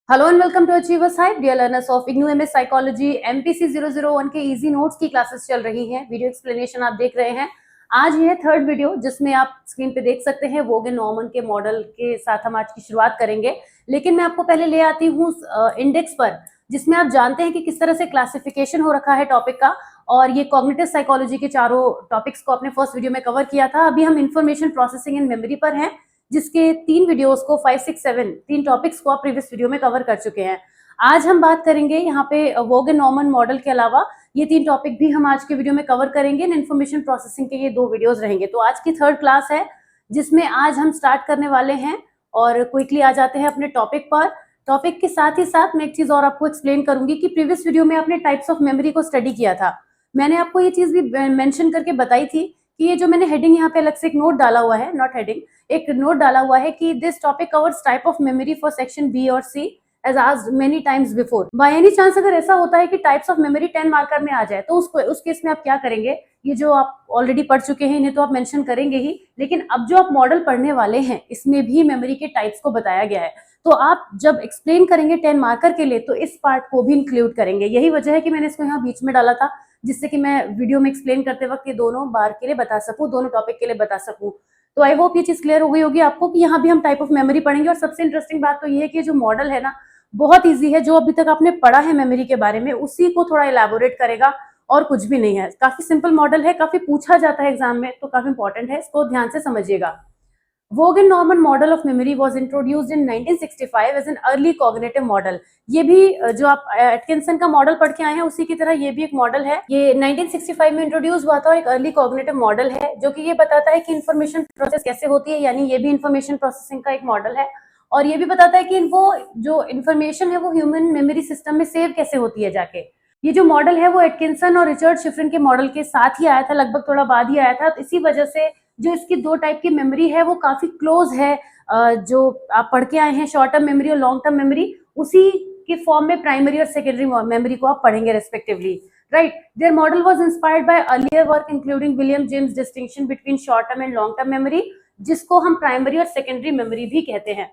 Hello and welcome to achievers hype dear learners of IGNOU MS psychology MPC 001 के easy notes की classes चल रही हैं। वीडियो एक्सप्लेनेशन आप देख रहे हैं। आज ये थर्ड वीडियो जिसमें आप स्क्रीन पे देख सकते हैं वोगन नॉर्मन के मॉडल के साथ हम आज की शुरुआत करेंगे। लेकिन मैं आपको पहले ले आती हूँ इंडेक्स पर, जिसमें आप जानते हैं कि किस तरह से क्लासिफिकेशन हो रखा है टॉपिक का। और ये कॉग्निटिव साइकोलॉजी के चारों टॉपिक्स को आपने फर्स्ट वीडियो में कवर किया था। अभी हम इंफॉर्मेशन प्रोसेसिंग एंड मेमोरी पर हैं, जिसके 3 वीडियोस को 5, 6, 7 3 टॉपिक्स को आप प्रीवियस वीडियो में कवर कर चुके हैं। आज हम बात करेंगे यहाँ पे वोगन नॉर्मन मॉडल के अलावा ये 3 टॉपिक भी हम आज के वीडियो में कवर करेंगे। इन्फॉर्मेशन प्रोसेसिंग के ये 2 वीडियोस रहेंगे। तो आज की थर्ड क्लास है जिसमें आज हम स्टार्ट करने वाले हैं और क्विकली आ जाते हैं अपने टॉपिक पर। टॉपिक के साथ ही साथ मैं एक चीज और आपको एक्सप्लेन करूंगी कि प्रीवियस वीडियो में आपने टाइप्स ऑफ मेमोरी को स्टडी किया था। मैंने आपको ये चीज भी मेंशन करके बताई थी कि ये जो मैंने हेडिंग यहाँ पे अलग से एक नोट डाला हुआ है, नॉट हेडिंग, एक नोट डाला हुआ है कि this topic covers type of memory for section B और C as asked many times before. By any chance अगर ऐसा होता है कि टाइप्स ऑफ मेमोरी 10 मार्कर में आ जाए तो उस केस में आप क्या करेंगे? ये जो आप ऑलरेडी पढ़ चुके हैं इन्हें तो आप मेंशन करेंगे ही, लेकिन अब जो आप मॉडल पढ़ने वाले हैं इसमें भी मेमोरी के टाइप्स को बताया गया है। तो आप जब एक्सप्लेन करेंगे 10 मार्कर के लिए तो इस पार्ट को भी इंक्लूड करेंगे। यही वजह है कि मैंने इसको यहाँ बीच में डाला था, जिससे कि मैं वीडियो में एक्सप्लेन करते वक्त ये दोनों बार के लिए बता सकूं, दोनों टॉपिक के लिए बता सकूं। तो आई होप ये चीज क्लियर हो गई होगी आपको कि यहाँ भी हम टाइप ऑफ मेमोरी पढ़ेंगे। और सबसे इंटरेस्टिंग बात तो ये है कि जो मॉडल है ना बहुत इजी है। जो अभी तक आपने पढ़ा है मेमोरी के बारे में उसी को थोड़ा इलेबोरेट करेगा और कुछ भी नहीं है। काफी सिंपल मॉडल है, काफी पूछा जाता है एग्जाम में, तो काफी इंपॉर्टेंट है, इसको ध्यान से समझिएगा। वोगन Norman model of memory was introduced in 1965 as an early cognitive model. ये भी जो आप एटकिंसन का मॉडल पढ़ के आए हैं उसी की तरह ये भी एक मॉडल है। ये 1965 में इंट्रोड्यूस हुआ था और एक अर्ली कॉग्निटिव मॉडल है जो कि ये बताता है कि इंफॉर्मेशन प्रोसेस कैसे होती है, यानी ये भी इंफॉर्मेशन प्रोसेसिंग का एक मॉडल है। और ये भी बताता है कि वो जो इन्फॉर्मेशन है वो ह्यूमन मेमोरी सिस्टम में सेव कैसे होती है जाके। ये जो मॉडल है वो एटकिंसन और रिचर्ड शिफ्रिन के मॉडल के साथ ही आया था, लगभग थोड़ा बाद ही आया था। तो इसी वजह से जो इसकी 2 टाइप की मेमोरी है वो काफी क्लोज है। जो आप पढ़ के आए हैं शॉर्ट टर्म मेमोरी और लॉन्ग टर्म मेमोरी, उसी के फॉर्म में प्राइमरी और सेकेंडरी मेमोरी को आप पढ़ेंगे respectively, right. Their model was inspired by earlier work including William James distinction between short term and long term memory, जिसको हम प्राइमरी और सेकेंडरी मेमोरी भी कहते हैं।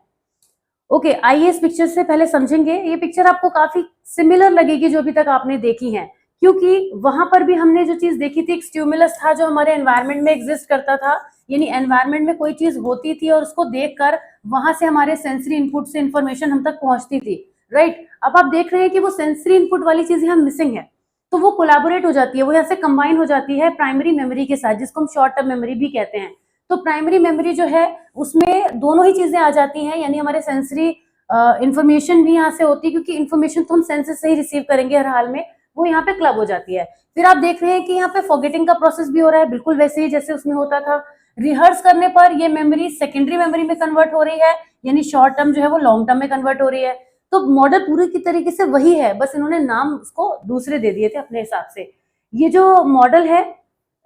ओके, आइए इस पिक्चर से पहले समझेंगे। ये पिक्चर आपको काफी सिमिलर लगेगी जो अभी तक आपने देखी है, क्योंकि वहां पर भी हमने जो चीज देखी थी एक स्टिमुलस था जो हमारे एनवायरनमेंट में एग्जिस्ट करता था। यानी एनवायरनमेंट में कोई चीज होती थी और उसको देखकर वहां से हमारे सेंसरी इनपुट से इंफॉर्मेशन हम तक पहुंचती थी, राइट। अब आप देख रहे हैं कि वो सेंसरी इनपुट वाली चीज यहाँ मिसिंग है, तो वो कोलैबोरेट हो जाती है, वो यहाँ से कंबाइन हो जाती है प्राइमरी मेमोरी के साथ, जिसको हम शॉर्ट टर्म मेमोरी भी कहते हैं। तो प्राइमरी मेमोरी जो है उसमें दोनों ही चीजें आ जाती हैं, यानी हमारे सेंसरी इंफॉर्मेशन भी यहाँ से होती है, क्योंकि इंफॉर्मेशन तो हम सेंसेस से ही रिसीव करेंगे हर हाल में, वो यहाँ पे क्लब हो जाती है। फिर आप देख रहे हैं कि यहाँ पे फॉरगेटिंग का प्रोसेस भी हो रहा है, बिल्कुल वैसे ही जैसे उसमें होता था। रिहर्स करने पर ये मेमोरी सेकेंडरी मेमोरी में कन्वर्ट हो रही है, यानी शॉर्ट टर्म जो है वो लॉन्ग टर्म में कन्वर्ट हो रही है। तो मॉडल पूरी की तरीके से वही है, बस इन्होंने नाम उसको दूसरे दे दिए थे अपने हिसाब से। ये जो मॉडल है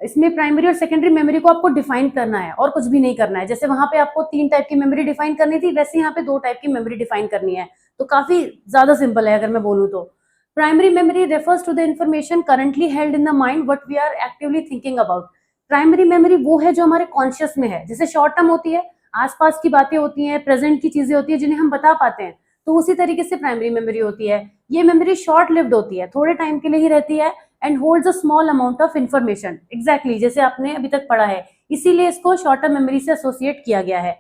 इसमें प्राइमरी और सेकेंडरी मेमोरी को आपको डिफाइन करना है और कुछ भी नहीं करना है। जैसे वहां पे आपको 3 टाइप की मेमोरी डिफाइन करनी थी, वैसे यहाँ पे 2 टाइप की मेमोरी डिफाइन करनी है। तो काफी ज्यादा सिंपल है अगर मैं बोलूँ तो। Primary memory refers to the information currently held in the mind what we are actively thinking about. Primary memory वो है जो हमारे कॉन्शियस में है। जैसे शॉर्ट टर्म होती है, आसपास की बातें होती हैं, प्रेजेंट की चीजें होती है जिन्हें हम बता पाते हैं, तो उसी तरीके से प्राइमरी मेमोरी होती है। ये मेमोरी शॉर्ट लिव्ड होती है, थोड़े टाइम के लिए ही रहती है and holds a small amount of information. Exactly जैसे आपने अभी तक पढ़ा है, इसीलिए इसको शॉर्ट टर्म मेमोरी से एसोसिएट किया गया है।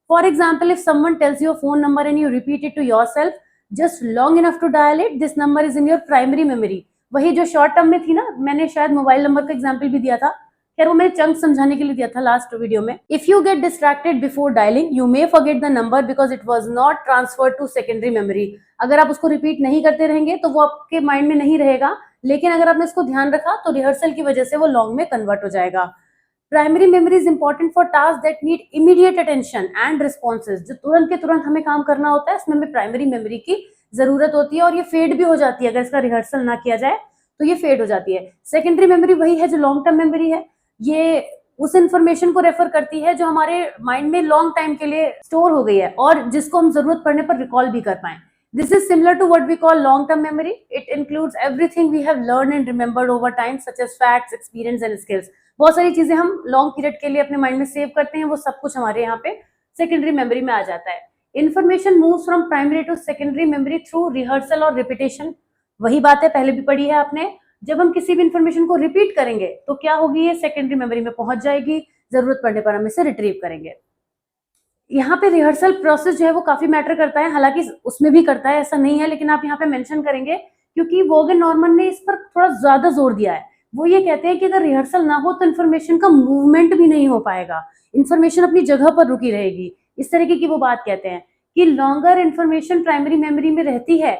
For example, if someone tells your phone number and you repeat it to yourself just long enough to dial it, this number is in your primary memory. वही जो short term में थी ना, मैंने शायद मोबाइल नंबर का example भी दिया था, खैर वो मैंने चंक समझाने के लिए दिया था लास्ट वीडियो में। If you get distracted before dialing you may forget the number because it was not transferred to secondary memory. अगर आप उसको रिपीट नहीं करते रहेंगे तो वो आपके माइंड में नहीं रहेगा, लेकिन अगर आपने इसको ध्यान रखा तो रिहर्सल की वजह से वो लॉन्ग में कन्वर्ट हो जाएगा। Primary memory is important for task that need immediate attention and responses. जो तुरंत के तुरंत हमें काम करना होता है उसमें हमें प्राइमरी मेमोरी की जरूरत होती है, और ये फेड भी हो जाती है अगर इसका रिहर्सल ना किया जाए तो ये फेड हो जाती है। सेकेंडरी मेमोरी वही है जो लॉन्ग टर्म मेमोरी है, ये उस इंफॉर्मेशन को रेफर करती है जो हमारे माइंड में लॉन्ग टाइम के लिए स्टोर हो गई है और जिसको हम जरूरत पड़ने पर रिकॉल भी कर पाए। This is similar to what we call long-term memory. It includes everything we have learned and remembered over time, such as facts, experience and skills. बहुत सारी चीजें हम लॉन्ग पीरियड के लिए अपने माइंड में सेव करते हैं, वो सब कुछ हमारे यहाँ पे सेकेंडरी मेमोरी में आ जाता है। Information moves from primary to secondary memory through rehearsal और रिपीटेशन। वही बात है, पहले भी पढ़ी है आपने। जब हम किसी भी इंफॉर्मेशन को रिपीट करेंगे तो क्या होगी, ये सेकेंडरी मेमोरी में पहुंच जाएगी, जरूरत पड़ने पर हम इसे रिट्रीव करेंगे। यहाँ पे रिहर्सल प्रोसेस जो है वो काफी मैटर करता है, हालांकि उसमें भी करता है, ऐसा नहीं है, लेकिन आप यहाँ पे मेंशन करेंगे क्योंकि वोगन नॉर्मन ने इस पर थोड़ा ज्यादा जोर दिया है। वो ये कहते हैं कि अगर रिहर्सल ना हो तो इन्फॉर्मेशन का मूवमेंट भी नहीं हो पाएगा, इन्फॉर्मेशन अपनी जगह पर रुकी रहेगी। इस तरीके की वो बात कहते हैं कि लॉन्गर इन्फॉर्मेशन प्राइमरी मेमोरी में रहती है,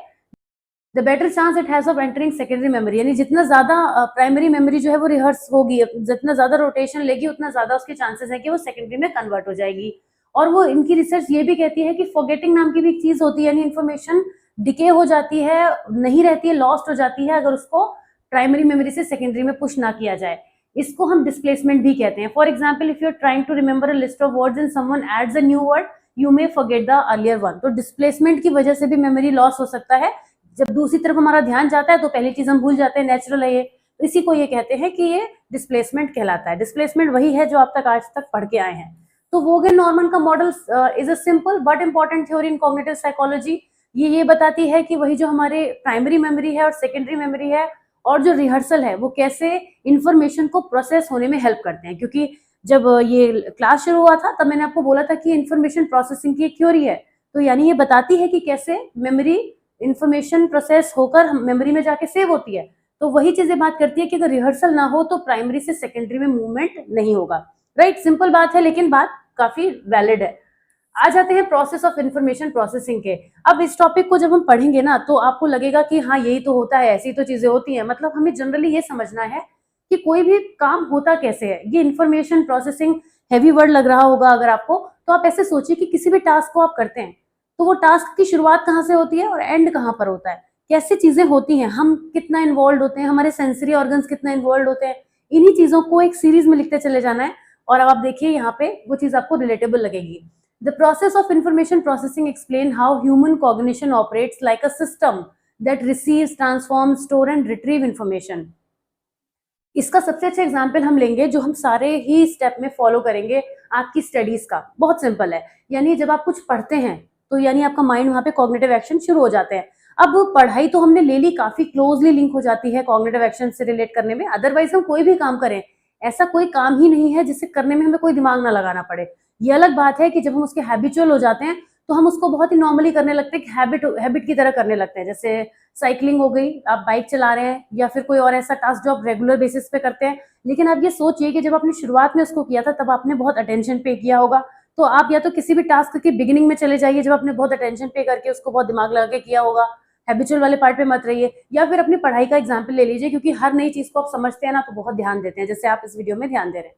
the better chance it has of entering secondary memory. यानी जितना ज्यादा प्राइमरी मेमोरी जो है वो रिहर्स होगी, जितना ज्यादा रोटेशन लेगी, उतना ज्यादा उसके चांसेस है कि वो सेकेंडरी में कन्वर्ट हो जाएगी। और वो इनकी रिसर्च ये भी कहती है कि फॉरगेटिंग नाम की भी एक चीज होती है, यानी इन्फॉर्मेशन डिके हो जाती है, नहीं रहती है, लॉस्ट हो जाती है अगर उसको प्राइमरी मेमोरी से सेकेंडरी में पुश ना किया जाए। इसको हम डिस्प्लेसमेंट भी कहते हैं। For example, if you are trying to remember a list of words and someone adds a new word, you may forget the earlier one. तो डिस्प्लेसमेंट की वजह से भी मेमोरी लॉस हो सकता है। जब दूसरी तरफ हमारा ध्यान जाता है तो पहली चीज हम भूल जाते हैं, नेचुरल है ये। तो इसी को ये कहते हैं कि ये डिस्प्लेसमेंट कहलाता है। डिस्प्लेसमेंट वही है जो आप तक आज तक पढ़ के आए हैं। तो वोगन नॉर्मन का model is a simple but important theory in cognitive psychology. ये बताती है कि वही जो हमारे प्राइमरी मेमोरी है और सेकेंडरी मेमोरी है और जो रिहर्सल है वो कैसे इंफॉर्मेशन को प्रोसेस होने में हेल्प करते हैं। क्योंकि जब ये क्लास शुरू हुआ था तब मैंने आपको बोला था कि इंफॉर्मेशन प्रोसेसिंग की एक थ्योरी है। तो यानी ये बताती है कि कैसे मेमोरी इंफॉर्मेशन प्रोसेस होकर मेमोरी में जाके सेव होती है। तो वही चीजें बात करती है कि अगर रिहर्सल ना हो तो प्राइमरी से सेकेंडरी में मूवमेंट नहीं होगा। राइट, सिंपल बात है लेकिन बात काफी वैलिड है। आ जाते हैं प्रोसेस ऑफ इंफॉर्मेशन प्रोसेसिंग के। अब इस टॉपिक को जब हम पढ़ेंगे ना तो आपको लगेगा कि हाँ यही तो होता है, ऐसी तो चीजें होती हैं। मतलब हमें जनरली ये समझना है कि कोई भी काम होता कैसे है। ये इंफॉर्मेशन प्रोसेसिंग हैवी वर्ड लग रहा होगा अगर आपको, तो आप ऐसे सोचिए कि किसी भी टास्क को आप करते हैं तो वो टास्क की शुरुआत कहाँ से होती है और एंड कहाँ पर होता है, कैसे चीजें होती हैं, हम कितना इन्वॉल्व होते हैं, हमारे सेंसरी ऑर्गन्स कितना इन्वॉल्व होते हैं। इन्हीं चीजों को एक सीरीज में लिखते चले जाना है। और अब आप देखिए यहाँ पे वो चीज आपको रिलेटेबल लगेगी। The process of information processing explain how human cognition operates like a system that receives, transforms, store and retrieve information. इसका सबसे अच्छा एग्जाम्पल हम लेंगे जो हम सारे ही स्टेप में फॉलो करेंगे आपकी स्टडीज का। बहुत सिंपल है, यानी जब आप कुछ पढ़ते हैं तो यानी आपका माइंड वहां पे कॉग्निटिव एक्शन शुरू हो जाते हैं। अब पढ़ाई तो हमने ले ली, काफी क्लोजली लिंक हो जाती है कॉग्निटिव एक्शन से रिलेट करने में। अदरवाइज हम कोई भी काम करें, ऐसा कोई काम ही नहीं है जिसे करने में हमें कोई दिमाग ना लगाना पड़े। ये अलग बात है कि जब हम उसके हैबिचुअल हो जाते हैं तो हम उसको बहुत ही नॉर्मली करने लगते हैं, हैबिट की तरह करने लगते हैं। जैसे साइकिलिंग हो गई, आप बाइक चला रहे हैं या फिर कोई और ऐसा टास्क जो आप रेगुलर बेसिस पे करते हैं। लेकिन आप ये सोचिए कि जब आपने शुरुआत में उसको किया था तब आपने बहुत अटेंशन पे किया होगा। तो आप या तो किसी भी टास्क की बिगिनिंग में चले जाइए जब आपने बहुत अटेंशन पे करके उसको बहुत दिमाग लगा के किया होगा, हैबिचुअल वाले पार्ट पे मत रहिए। या फिर अपनी पढ़ाई का एग्जाम्पल ले लीजिए, क्योंकि हर नई चीज को आप समझते हैं ना तो बहुत ध्यान देते हैं, जैसे आप इस वीडियो में ध्यान दे रहे हैं।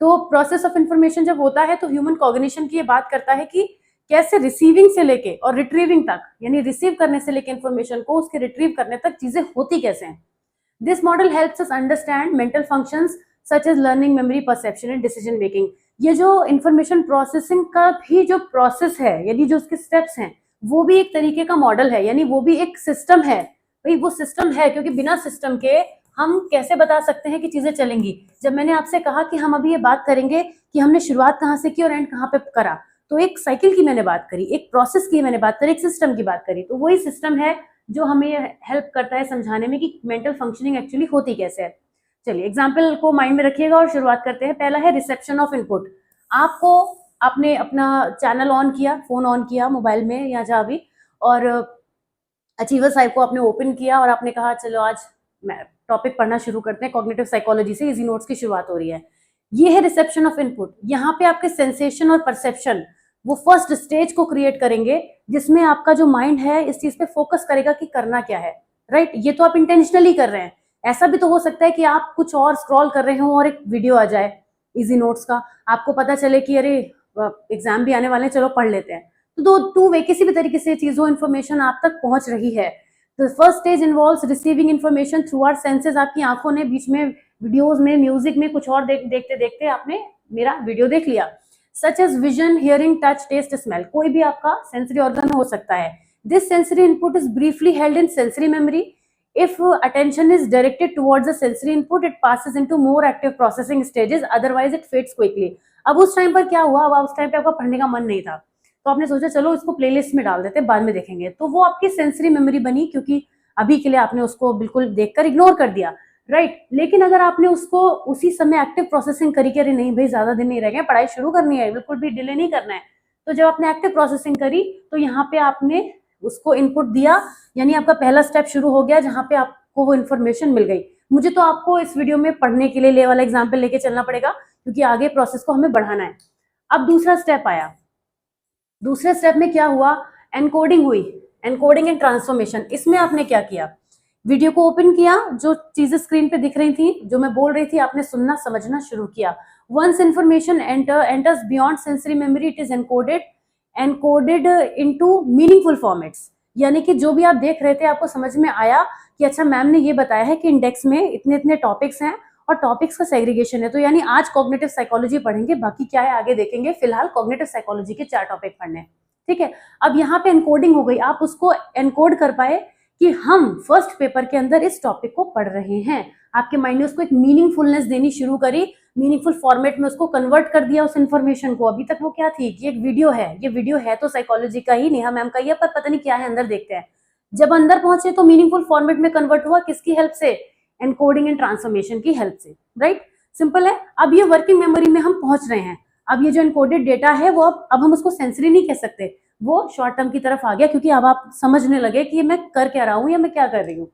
तो प्रोसेस ऑफ इंफॉर्मेशन जब होता है तो ह्यूमन कॉग्निशन की ये बात करता है कि कैसे रिसीविंग से लेके और रिट्रीविंग तक, यानी रिसीव करने से लेके इंफॉर्मेशन को उसके रिट्रीव करने तक चीजें होती कैसे हैं। This model helps us understand mental functions such as learning, memory, perception and decision making. ये जो इंफॉर्मेशन प्रोसेसिंग का भी जो प्रोसेस है, यानी जो उसके स्टेप्स हैं, वो भी एक तरीके का मॉडल है, यानी वो भी एक सिस्टम है। भाई वो सिस्टम है, क्योंकि बिना सिस्टम के हम कैसे बता सकते हैं कि चीजें चलेंगी। जब मैंने आपसे कहा कि हम अभी ये बात करेंगे कि हमने शुरुआत कहाँ से की और एंड कहाँ पे करा, तो एक साइकिल की मैंने बात करी, एक प्रोसेस की मैंने बात करी, एक सिस्टम की बात करी। तो वही सिस्टम है जो हमें हेल्प करता है समझाने में कि मेंटल फंक्शनिंग एक्चुअली होती कैसे है। चलिए एग्जाम्पल को माइंड में रखिएगा और शुरुआत करते हैं। पहला है रिसेप्शन ऑफ इनपुट। आपने अपना चैनल ऑन किया, फोन ऑन किया मोबाइल में या जहाँ भी, और अचीवर साइट को आपने ओपन किया और आपने कहा चलो आज टॉपिक पढ़ना शुरू करते हैं, कॉग्निटिव साइकोलॉजी से इजी नोट्स की शुरुआत हो रही है। ये है रिसेप्शन ऑफ इनपुट। यहाँ पे आपके सेंसेशन और परसेप्शन वो फर्स्ट स्टेज को क्रिएट करेंगे जिसमें आपका जो माइंड है इस चीज पे फोकस करेगा कि करना क्या है। राइट, ये तो आप इंटेंशनली कर रहे हैं। ऐसा भी तो हो सकता है कि आप कुछ और स्क्रॉल कर रहे हो और एक वीडियो आ जाए इजी नोट्स का, आपको पता चले कि अरे एग्जाम भी आने वाले हैं, चलो पढ़ लेते हैं। तो दो टू वे किसी भी तरीके से चीज हो, इन्फॉर्मेशन आप तक पहुंच रही है। तो first stage involves receiving information through our senses. आपकी आंखों ने बीच में वीडियोस में, म्यूजिक में कुछ और देखते देखते आपने मेरा वीडियो देख लिया। Such as vision, hearing, touch, taste, smell, कोई भी आपका सेंसरी ऑर्गन हो सकता है। This sensory input is briefly held in sensory memory. If attention is directed towards the sensory input, it passes into more active processing stages, otherwise it fades quickly. अब उस time पर क्या हुआ, अब उस टाइम पे आपका पढ़ने का मन नहीं था, तो आपने सोचा चलो इसको प्लेलिस्ट में डाल देते हैं, बाद में देखेंगे, तो वो आपकी सेंसरी मेमोरी बनी, क्योंकि अभी के लिए आपने उसको बिल्कुल देखकर इग्नोर कर दिया, राइट। लेकिन अगर आपने उसको उसी समय एक्टिव प्रोसेसिंग करी कि अरे नहीं भाई ज्यादा दिन नहीं रह गए, पढ़ाई शुरू करनी है, बिल्कुल भी डिले नहीं करना है, तो जब आपने एक्टिव प्रोसेसिंग करी तो यहाँ पे आपने उसको इनपुट दिया, यानी आपका पहला स्टेप शुरू हो गया जहां पे आपको वो इन्फॉर्मेशन मिल गई। मुझे तो आपको इस वीडियो में पढ़ने के लिए वाला एग्जाम्पल लेके चलना पड़ेगा, क्योंकि आगे प्रोसेस को हमें बढ़ाना है। अब दूसरा स्टेप आया, दूसरे स्टेप में क्या हुआ, एनकोडिंग हुई, एनकोडिंग एंड ट्रांसफॉर्मेशन। इसमें आपने क्या किया, वीडियो को ओपन किया, जो चीजें स्क्रीन पे दिख रही थी, जो मैं बोल रही थी, आपने सुनना समझना शुरू किया। Once information enters beyond sensory memory, it is encoded into meaningful formats। यानी कि जो भी आप देख रहे थे आपको समझ में आया कि अच्छा मैम ने ये बताया है कि इंडेक्स में इतने इतने टॉपिक्स हैं और टॉपिक्स का सेग्रीगेशन है, तो यानी आज कॉग्निटिव साइकोलॉजी पढ़ेंगे, बाकी क्या है आगे देखेंगे, फिलहाल कॉग्निटिव साइकोलॉजी के 4 टॉपिक पढ़ने, ठीक है। अब यहाँ पे एनकोडिंग हो गई, आप उसको एनकोड कर पाए कि हम फर्स्ट पेपर के अंदर इस टॉपिक को पढ़ रहे हैं, आपके माइंड ने उसको एक मीनिंगफुलनेस देनी शुरू करी, मीनिंगफुल फॉर्मेट में उसको कन्वर्ट कर दिया उस इन्फॉर्मेशन को। अभी तक वो क्या थी कि एक वीडियो है, ये वीडियो है तो साइकोलॉजी का ही, नेहा मैम का ही है, पर पता नहीं क्या है, अंदर देखते हैं। जब अंदर पहुंचे तो मीनिंगफुल फॉर्मेट में कन्वर्ट हुआ, किसकी हेल्प से, एनकोडिंग एंड ट्रांसफॉर्मेशन की हेल्प से, राइट। सिंपल है। अब ये वर्किंग मेमोरी में हम पहुंच रहे हैं, अब ये जो एनकोडेड डेटा है वो अब हम उसको सेंसरी नहीं कह सकते, वो शॉर्ट टर्म की तरफ आ गया, क्योंकि अब आप समझने लगे कि मैं कर क्या रहा हूं या मैं क्या कर रही हूँ।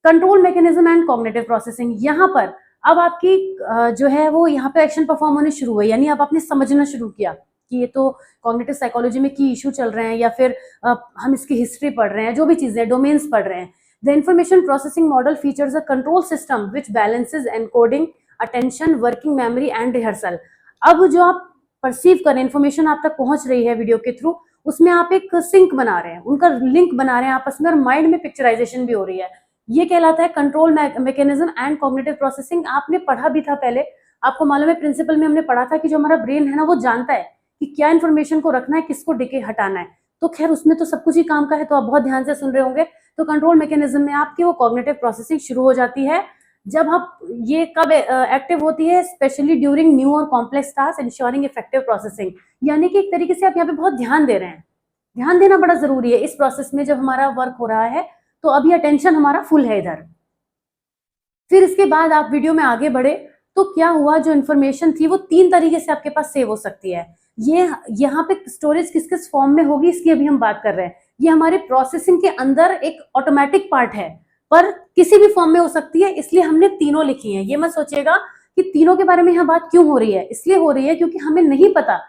Control mechanism and cognitive processing, यहाँ पर अब आपकी जो है वो यहाँ पे एक्शन परफॉर्म होने शुरू हुए, यानी अब आपने समझना शुरू किया कि ये तो कॉग्निटिव साइकोलॉजी में की इशू चल रहे हैं, या फिर हम इसकी हिस्ट्री पढ़ रहे हैं, जो भी चीजें डोमेन्स पढ़ रहे हैं। The information processing model features a control system which balances encoding, attention, working memory and rehearsal. अब जो आप परसीव करें, इन्फॉर्मेशन आप तक पहुंच रही है वीडियो के थ्रू, उसमें आप एक सिंक बना रहे हैं, उनका लिंक बना रहे हैं आपस में, और माइंड में पिक्चराइजेशन भी हो रही है। ये कहलाता है control mechanism and cognitive processing. आपने पढ़ा भी था पहले, आपको मालूम है प्रिंसिपल में हमने पढ़ा था कि जो हमारा ब्रेन है ना वो जानता है कि क्या इन्फॉर्मेशन को रखना है, किसको डिके हटाना है। तो खैर उसमें तो सब कुछ ही काम का है, तो आप बहुत ध्यान से सुन रहे होंगे। तो कंट्रोल मैकेनिज्म में आपकी वो कॉग्निटिव प्रोसेसिंग शुरू हो जाती है। जब आप ये कब एक्टिव होती है, स्पेशली ड्यूरिंग न्यू और complex task ensuring effective processing. यानी कि एक तरीके से आप यहाँ पे बहुत ध्यान दे रहे हैं, ध्यान देना बड़ा जरूरी है इस प्रोसेस में, जब हमारा वर्क हो रहा है तो अभी अटेंशन हमारा फुल है इधर। फिर इसके बाद आप वीडियो में आगे बढ़े तो क्या हुआ, जो इन्फॉर्मेशन थी वो 3 तरीके से आपके पास सेव हो सकती है। ये यहाँ पे स्टोरेज किस किस फॉर्म में होगी इसकी अभी हम बात कर रहे हैं। ये हमारे प्रोसेसिंग के अंदर एक ऑटोमेटिक पार्ट है, पर किसी भी फॉर्म में हो सकती है, इसलिए हमने तीनों लिखी है। ये मत सोचिएगा कि तीनों के बारे में यहाँ बात क्यों हो रही है, इसलिए हो रही है क्योंकि हमें नहीं पता,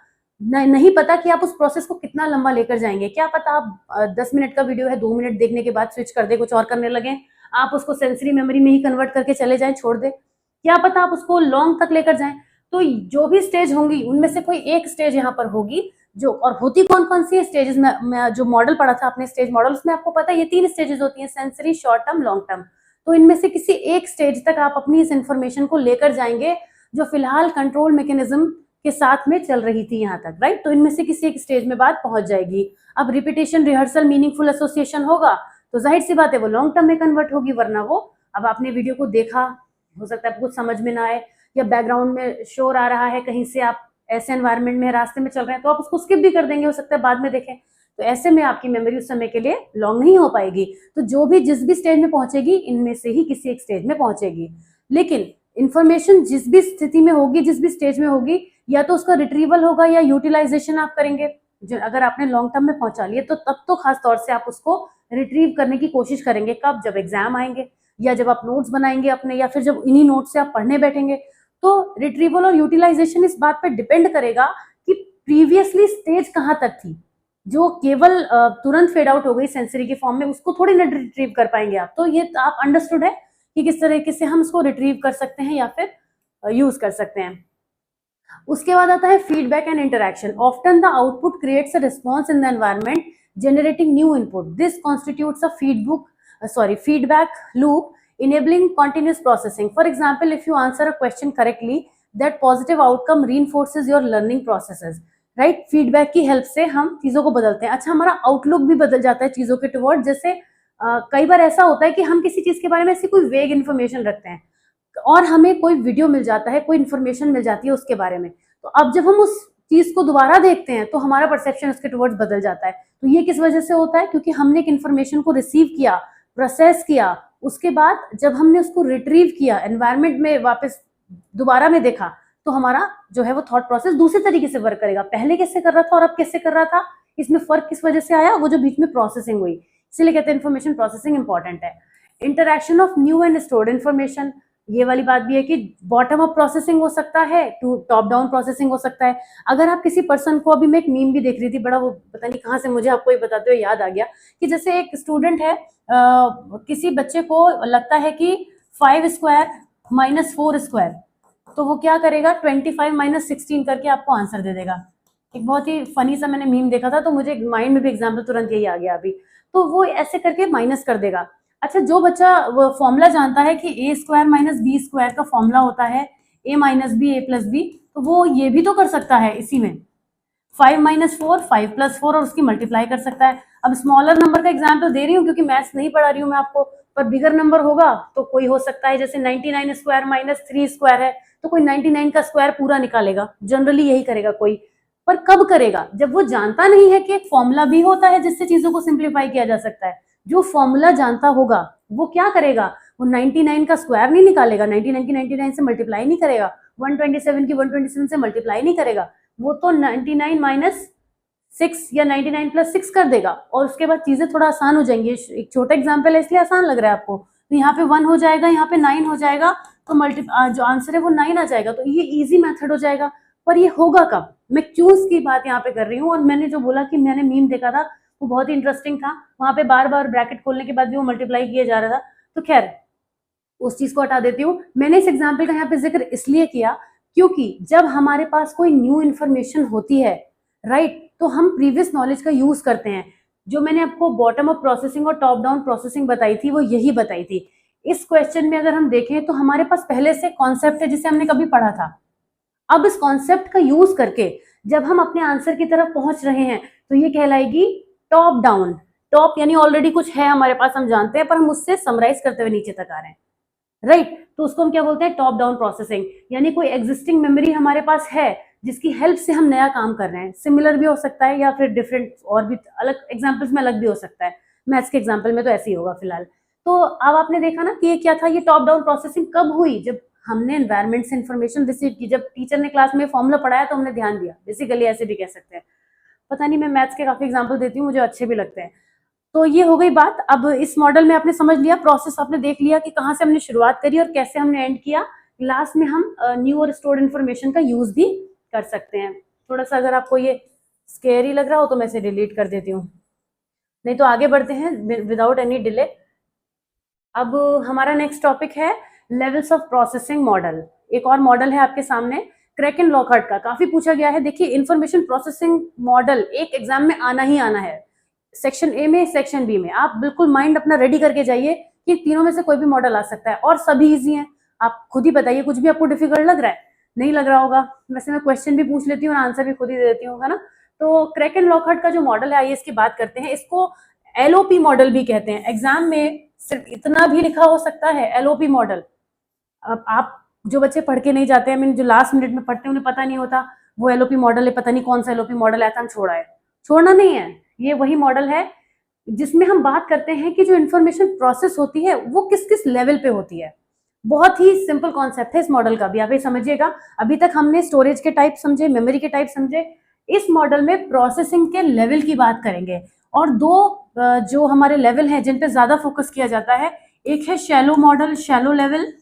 नहीं पता कि आप उस प्रोसेस को कितना लंबा लेकर जाएंगे। क्या पता आप 10 मिनट का वीडियो है, 2 मिनट देखने के बाद स्विच कर दे, कुछ और करने लगे, आप उसको सेंसरी मेमोरी में ही कन्वर्ट करके चले जाएं, छोड़ दे। क्या पता आप उसको लॉन्ग तक लेकर जाएं। तो जो भी स्टेज होंगी उनमें से कोई एक स्टेज यहाँ पर होगी, जो और होती कौन कौन सी स्टेजेस में जो मॉडल पढ़ा था आपने स्टेज मॉडल, उसमें आपको पता है ये 3 स्टेजेस होती हैं, sensory, short term, long term. तो इनमें से किसी एक स्टेज तक आप अपनी इस इंफॉर्मेशन को लेकर जाएंगे जो फिलहाल कंट्रोल मैकेनिज्म के साथ में चल रही थी यहाँ तक, राइट। तो इनमें से किसी एक स्टेज में बात पहुंच जाएगी। अब रिपीटेशन, रिहर्सल, मीनिंगफुल एसोसिएशन होगा तो जाहिर सी बात है वो लॉन्ग टर्म में कन्वर्ट होगी, वरना वो, अब आपने वीडियो को देखा, हो सकता है कुछ समझ में ना आए, या बैकग्राउंड में शोर आ रहा है कहीं से, आप ऐसे एनवायरनमेंट में रास्ते में चल रहे हैं तो आप उसको स्किप भी कर देंगे, हो सकता है बाद में देखें। तो ऐसे में आपकी मेमोरी उस समय के लिए लॉन्ग नहीं हो पाएगी। तो जो भी जिस भी स्टेज में पहुंचेगी, इनमें से ही किसी एक स्टेज में पहुंचेगी। लेकिन इंफॉर्मेशन जिस भी स्थिति में होगी, जिस भी स्टेज में होगी, या तो उसका रिट्रीवल होगा या यूटिलाइजेशन आप करेंगे। अगर आपने लॉन्ग टर्म में पहुंचा लिया तो तब तो खास तौर से आप उसको रिट्रीव करने की कोशिश करेंगे, कब, जब एग्जाम आएंगे, या जब आप नोट्स बनाएंगे अपने, या फिर जब इन्हीं नोट्स से आप पढ़ने बैठेंगे। तो रिट्रीवल और यूटिलाइजेशन इस बात पर डिपेंड करेगा कि प्रीवियसली स्टेज कहाँ तक थी, जो केवल तुरंत फेड आउट हो गई सेंसरी के फॉर्म में, उसको थोड़ी ना रिट्रीव कर पाएंगे आप। तो ये आप अंडरस्टूड है कि किस तरीके से हम उसको रिट्रीव कर सकते हैं या फिर यूज कर सकते हैं। उसके बाद आता है feedback and interaction. Often the output creates a response in the environment generating new input. This constitutes a feedback loop enabling continuous processing. For example, if you answer a question correctly, that positive outcome reinforces your learning processes. Right? Feedback की help से हम चीजों को बदलते हैं। अच्छा, हमारा outlook भी बदल जाता है चीजों के टुवर्ड। जैसे कई बार ऐसा होता है कि हम किसी चीज के बारे में ऐसी कोई वेग इन्फॉर्मेशन रखते हैं और हमें कोई वीडियो मिल जाता है, कोई इन्फॉर्मेशन मिल जाती है उसके बारे में। तो अब जब हम उस चीज को दोबारा देखते हैं तो हमारा परसेप्शन उसके टुवर्ड्स बदल जाता है। तो ये किस वजह से होता है? क्योंकि हमने एक इन्फॉर्मेशन को रिसीव किया, प्रोसेस किया, उसके बाद जब हमने उसको रिट्रीव किया, एनवायरमेंट में वापस दोबारा में देखा, तो हमारा जो है वो थॉट प्रोसेस दूसरे तरीके से वर्क करेगा। पहले कैसे कर रहा था और अब कैसे कर रहा था, इसमें फर्क किस वजह से आया? वो जो बीच में प्रोसेसिंग हुई, इसीलिए कहते हैं इन्फॉर्मेशन प्रोसेसिंग इंपॉर्टेंट है। Interaction of new and stored information, ये वाली बात भी है कि बॉटम अप प्रोसेसिंग हो सकता है, टू टॉप डाउन प्रोसेसिंग हो सकता है। अगर आप किसी पर्सन को, अभी मैं एक मीम भी देख रही थी, बड़ा वो पता नहीं कहाँ से मुझे आपको ये बताते हुए याद आ गया कि जैसे एक स्टूडेंट है, किसी बच्चे को लगता है कि 5 स्क्वायर माइनस 4 स्क्वायर, तो वो क्या करेगा, 25 माइनस 16 करके आपको आंसर दे देगा। एक बहुत ही फनी सा मैंने मीम देखा था, तो मुझे माइंड में भी एग्जाम्पल तुरंत यही आ गया अभी। तो वो ऐसे करके माइनस कर देगा। अच्छा, जो बच्चा वो फॉर्मूला जानता है कि ए स्क्वायर माइनस बी स्क्वायर का फॉर्मूला होता है ए माइनस बी ए प्लस बी, तो वो ये भी तो कर सकता है इसी में 5 माइनस 4, 5 प्लस 4 और उसकी मल्टीप्लाई कर सकता है। अब स्मॉलर नंबर का एग्जाम्पल दे रही हूँ क्योंकि मैथ्स नहीं पढ़ा रही हूँ मैं आपको, पर बिगर नंबर होगा तो कोई हो सकता है, जैसे 99 स्क्वायर माइनस 3 स्क्वायर है, तो कोई 99 का स्क्वायर पूरा निकालेगा, जनरली यही करेगा कोई। पर कब करेगा? जब वो जानता नहीं है कि एक फॉर्मूला भी होता है जिससे चीजों को सिंप्लीफाई किया जा सकता है। जो फॉर्मूला जानता होगा वो क्या करेगा, वो 99 का स्क्वायर नहीं निकालेगा, 99 की 99 से मल्टीप्लाई नहीं करेगा, 127 की 127 से मल्टीप्लाई नहीं करेगा, वो तो 99 माइनस 6 या 99 प्लस 6 कर देगा और उसके बाद चीजें थोड़ा आसान हो जाएंगी। एक छोटा एग्जाम्पल है इसलिए आसान लग रहा है आपको, तो यहाँ पे 1 हो जाएगा, यहाँ पे 9 हो जाएगा, तो जो आंसर है वो 9 आ जाएगा। तो ये इजी मेथड हो जाएगा। पर ये होगा कब? मैं क्यों इसकी बात यहाँ पे कर रही हूँ, और मैंने जो बोला कि मैंने मीम देखा था वो बहुत ही इंटरेस्टिंग था, वहां पे बार बार ब्रैकेट खोलने के बाद भी वो मल्टीप्लाई किया जा रहा था। तो खैर उस चीज को हटा देती हूँ। मैंने इस एग्जाम्पल का यहाँ पे जिक्र इसलिए किया क्योंकि जब हमारे पास कोई न्यू इन्फॉर्मेशन होती है, राइट, तो हम प्रीवियस नॉलेज का यूज करते हैं। जो मैंने आपको बॉटम अप प्रोसेसिंग और टॉप डाउन प्रोसेसिंग बताई थी वो यही बताई थी। इस क्वेश्चन में अगर हम देखें तो हमारे पास पहले से कॉन्सेप्ट है जिसे हमने कभी पढ़ा था। अब इस कॉन्सेप्ट का यूज करके जब हम अपने आंसर की तरफ पहुंच रहे हैं तो ये कहलाएगी टॉप डाउन। टॉप यानी ऑलरेडी कुछ है हमारे पास, हम जानते हैं, पर हम उससे समराइज करते हुए नीचे तक आ रहे हैं, राइट। तो उसको हम क्या बोलते हैं? Top down processing. यानी कोई एग्जिस्टिंग मेमोरी हमारे पास है जिसकी हेल्प से हम नया काम कर रहे हैं। सिमिलर भी हो सकता है या फिर डिफरेंट और भी अलग एग्जांपल्स में अलग भी हो सकता है। मैथ्स के एग्जांपल में तो ऐसे ही होगा फिलहाल। तो अब आपने देखा ना कि ये क्या था, ये टॉप डाउन प्रोसेसिंग कब हुई? जब हमने एनवायरमेंट से इन्फॉर्मेशन रिसीव की, जब टीचर ने क्लास में फॉर्मूला पढ़ाया तो हमने ध्यान दिया, बेसिकली ऐसे भी कह सकते हैं। पता नहीं, मैं मैथ्स के काफी एग्जाम्पल देती हूँ, मुझे अच्छे भी लगते हैं। तो ये हो गई बात। अब इस मॉडल में आपने समझ लिया, प्रोसेस आपने देख लिया कि कहाँ से हमने शुरुआत करी और कैसे हमने एंड किया। लास्ट में हम न्यू और स्टोर्ड इन्फॉर्मेशन का यूज भी कर सकते हैं। थोड़ा सा अगर आपको ये स्केरी लग रहा हो तो मैं इसे डिलीट कर देती हूँ, नहीं तो आगे बढ़ते हैं विदाउट एनी डिले। अब हमारा नेक्स्ट टॉपिक है लेवल्स ऑफ प्रोसेसिंग मॉडल। एक और मॉडल है आपके सामने, क्रैकन लॉकहार्ट का, काफी पूछा गया है। देखिए, इंफॉर्मेशन प्रोसेसिंग मॉडल एक एग्जाम में आना ही आना है, सेक्शन ए में, सेक्शन बी में। आप बिल्कुल माइंड अपना रेडी करके जाइए कि तीनों में से कोई भी मॉडल आ सकता है और सभी इजी हैं। आप खुद ही बताइए, कुछ भी आपको डिफिकल्ट लग रहा है? नहीं लग रहा होगा। वैसे मैं क्वेश्चन भी पूछ लेती हूँ और आंसर भी खुद ही दे देती हूँ, है ना। तो क्रैकन लॉकहार्ट का जो मॉडल है, आइए इसकी बात करते हैं। इसको एलओपी मॉडल भी कहते हैं। एग्जाम में सिर्फ इतना भी लिखा हो सकता है, एलओपी मॉडल। अब आप जो बच्चे पढ़ के नहीं जाते हैं, मीन जो लास्ट मिनट में पढ़ते हैं, उन्हें पता नहीं होता वो एलओपी मॉडल है, पता नहीं कौन सा एलओपी मॉडल है, ऐसा हम छोड़ा है। छोड़ना नहीं है, ये वही मॉडल है जिसमें हम बात करते हैं कि जो इन्फॉर्मेशन प्रोसेस होती है वो किस किस लेवल पे होती है। बहुत ही सिंपल कॉन्सेप्ट है इस मॉडल का भी, आप ये समझिएगा। अभी तक हमने स्टोरेज के टाइप समझे, मेमोरी के टाइप समझे। इस मॉडल में प्रोसेसिंग के लेवल की बात करेंगे और दो जो हमारे लेवल हैं जिन पे ज्यादा फोकस किया जाता है, एक है शैलो मॉडल, शैलो लेवल,